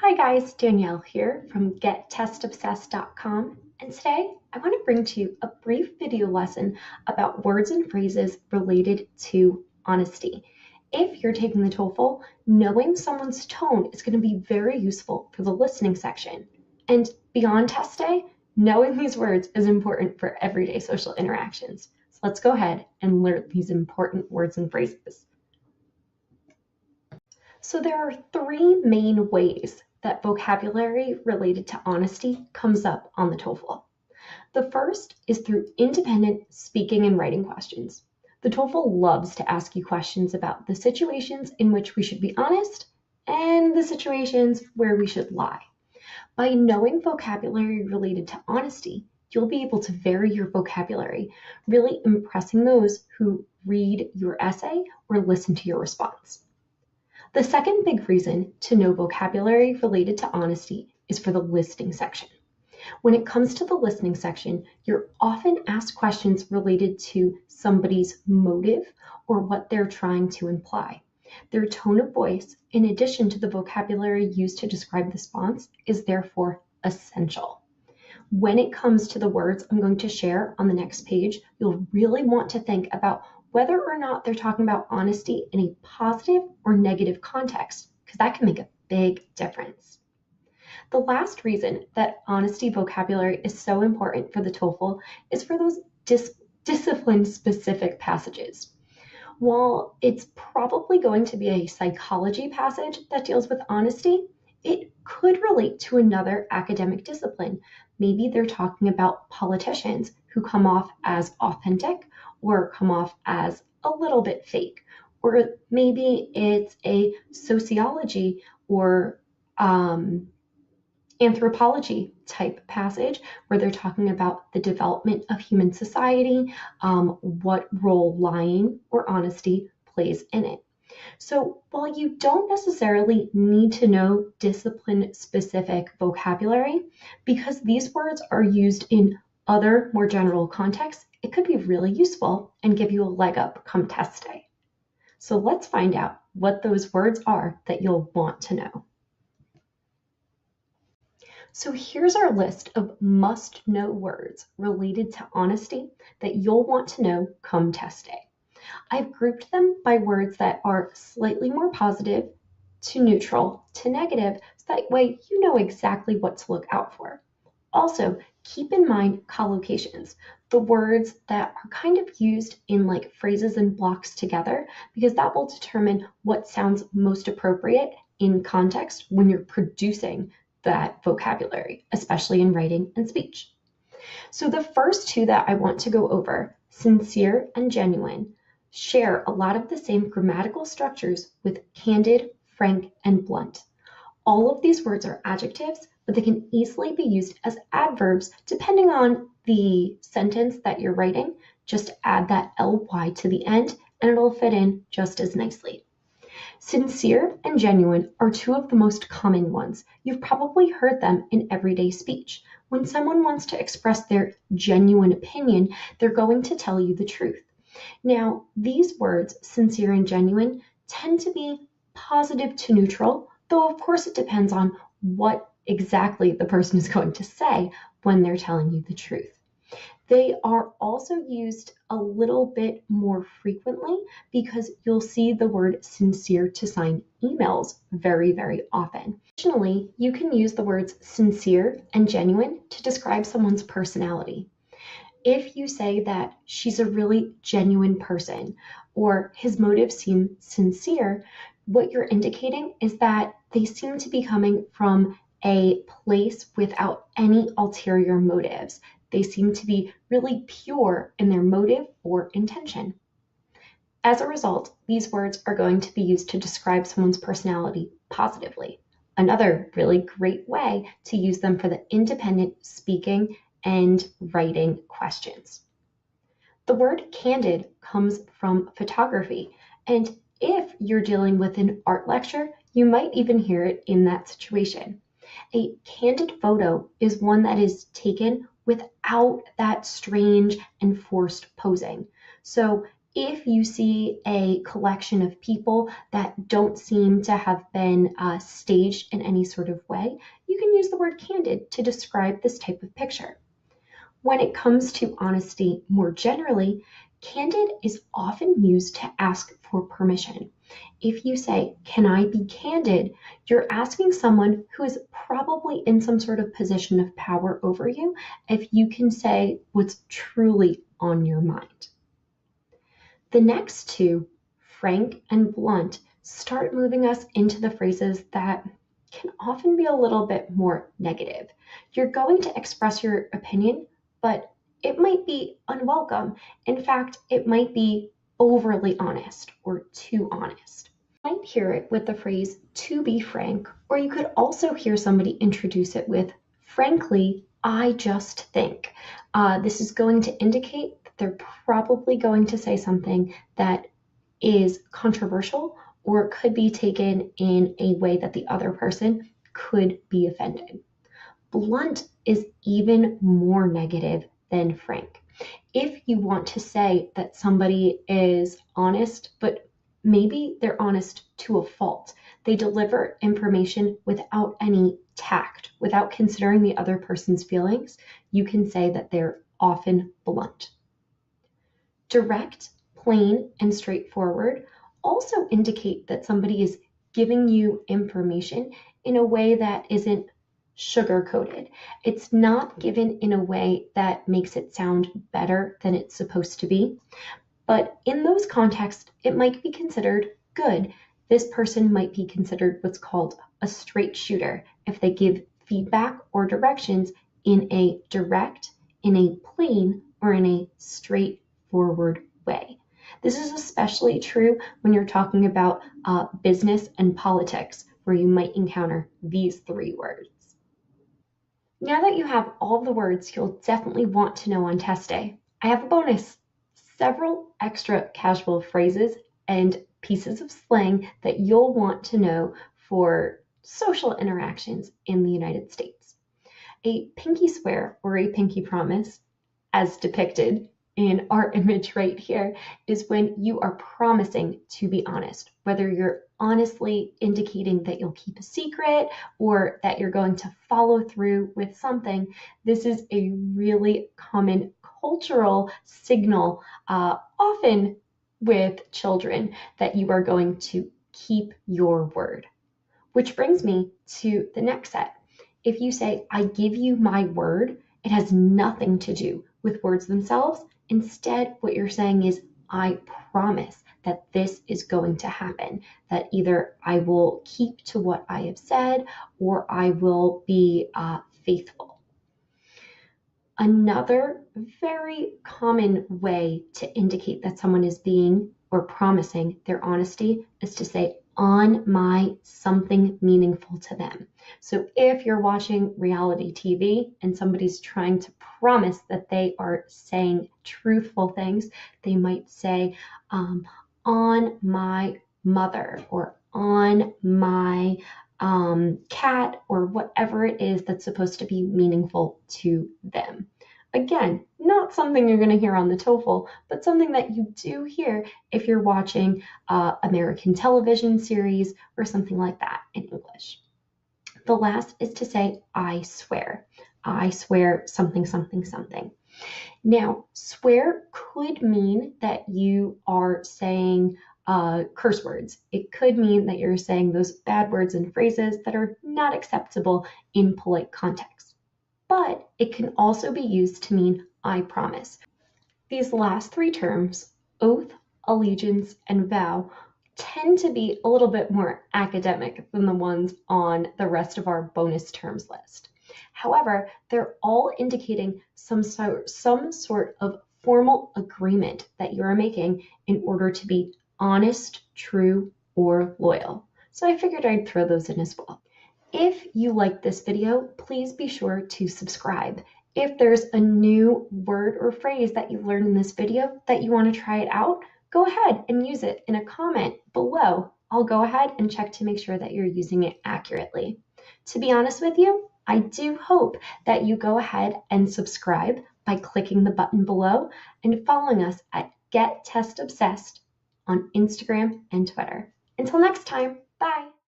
Hi guys, Danielle here from GetTestObsessed.com, and today I want to bring to you a brief video lesson about words and phrases related to honesty. If you're taking the TOEFL, knowing someone's tone is going to be very useful for the listening section. And beyond test day, knowing these words is important for everyday social interactions. So let's go ahead and learn these important words and phrases. So there are three main ways that vocabulary related to honesty comes up on the TOEFL. The first is through independent speaking and writing questions. The TOEFL loves to ask you questions about the situations in which we should be honest and the situations where we should lie. By knowing vocabulary related to honesty, you'll be able to vary your vocabulary, really impressing those who read your essay or listen to your response. The second big reason to know vocabulary related to honesty is for the listening section. When it comes to the listening section, you're often asked questions related to somebody's motive or what they're trying to imply. Their tone of voice, in addition to the vocabulary used to describe the response, is therefore essential. When it comes to the words I'm going to share on the next page, you'll really want to think about whether or not they're talking about honesty in a positive or negative context, because that can make a big difference. The last reason that honesty vocabulary is so important for the TOEFL is for those discipline-specific passages. While it's probably going to be a psychology passage that deals with honesty, it could relate to another academic discipline. Maybe they're talking about politicians who come off as authentic or come off as a little bit fake. Or maybe it's a sociology or anthropology type passage where they're talking about the development of human society, what role lying or honesty plays in it. So while you don't necessarily need to know discipline-specific vocabulary, because these words are used in other more general contexts, it could be really useful and give you a leg up come test day. So let's find out what those words are that you'll want to know. So here's our list of must-know words related to honesty that you'll want to know come test day. I've grouped them by words that are slightly more positive to neutral to negative, so that way you know exactly what to look out for. Also, keep in mind collocations, the words that are kind of used in like phrases and blocks together, because that will determine what sounds most appropriate in context when you're producing that vocabulary, especially in writing and speech. So the first two that I want to go over, sincere and genuine, share a lot of the same grammatical structures with candid, frank, and blunt. All of these words are adjectives, but they can easily be used as adverbs depending on the sentence that you're writing. Just add that ly to the end and it'll fit in just as nicely. Sincere and genuine are two of the most common ones. You've probably heard them in everyday speech. When someone wants to express their genuine opinion, they're going to tell you the truth. Now, these words, sincere and genuine, tend to be positive to neutral, though of course it depends on what exactly the person is going to say when they're telling you the truth. They are also used a little bit more frequently because you'll see the word sincere to sign emails very, very often. Additionally, you can use the words sincere and genuine to describe someone's personality. If you say that she's a really genuine person or his motives seem sincere, what you're indicating is that they seem to be coming from a place without any ulterior motives. They seem to be really pure in their motive or intention. As a result, these words are going to be used to describe someone's personality positively. Another really great way to use them for the independent speaking and writing questions. The word candid comes from photography, and if you're dealing with an art lecture, you might even hear it in that situation. A candid photo is one that is taken without that strange and forced posing. So If you see a collection of people that don't seem to have been staged in any sort of way, you can use the word candid to describe this type of picture. When it comes to honesty more generally, candid is often used to ask for permission. If you say, "Can I be candid?" you're asking someone who is probably in some sort of position of power over you if you can say what's truly on your mind. The next two, frank and blunt, start moving us into the phrases that can often be a little bit more negative. You're going to express your opinion, but it might be unwelcome. In fact, it might be overly honest or too honest. You might hear it with the phrase "to be frank," or you could also hear somebody introduce it with "frankly, I just think." This is going to indicate that they're probably going to say something that is controversial or could be taken in a way that the other person could be offended. Blunt is even more negative than frank. If you want to say that somebody is honest, but maybe they're honest to a fault, they deliver information without any tact, without considering the other person's feelings, you can say that they're often blunt. Direct, plain, and straightforward also indicate that somebody is giving you information in a way that isn't sugar-coated. It's not given in a way that makes it sound better than it's supposed to be. But in those contexts, it might be considered good. This person might be considered what's called a straight shooter if they give feedback or directions in a direct, in a plain, or in a straightforward way. This is especially true when you're talking about business and politics, where you might encounter these three words. Now that you have all the words you'll definitely want to know on test day, I have a bonus. Several extra casual phrases and pieces of slang that you'll want to know for social interactions in the United States. A pinky swear or a pinky promise, as depicted in our image right here, is when you are promising to be honest, whether you're honestly indicating that you'll keep a secret or that you're going to follow through with something. This is a really common cultural signal, often with children, that you are going to keep your word. Which brings me to the next set. If you say, "I give you my word," it has nothing to do with words themselves. Instead, what you're saying is, "I promise that this is going to happen, that either I will keep to what I have said or I will be faithful." Another very common way to indicate that someone is being or promising their honesty is to say, "on my something meaningful to them." So if you're watching reality TV and somebody's trying to promise that they are saying truthful things, they might say, "on my mother," or "on my cat," or whatever it is that's supposed to be meaningful to them. Again, not something you're going to hear on the TOEFL, but something that you do hear if you're watching American television series or something like that in English. The last is to say, "I swear." I swear something, something, something. Now, swear could mean that you are saying curse words. It could mean that you're saying those bad words and phrases that are not acceptable in polite context. But it can also be used to mean "I promise." These last three terms, oath, allegiance, and vow, tend to be a little bit more academic than the ones on the rest of our bonus terms list. However, they're all indicating some sort of formal agreement that you are making in order to be honest, true, or loyal. So I figured I'd throw those in as well. If you like this video, please be sure to subscribe. If there's a new word or phrase that you learned in this video that you want to try it out, go ahead and use it in a comment below. I'll go ahead and check to make sure that you're using it accurately. To be honest with you, I do hope that you go ahead and subscribe by clicking the button below and following us at GetTestObsessed on Instagram and Twitter. Until next time, bye.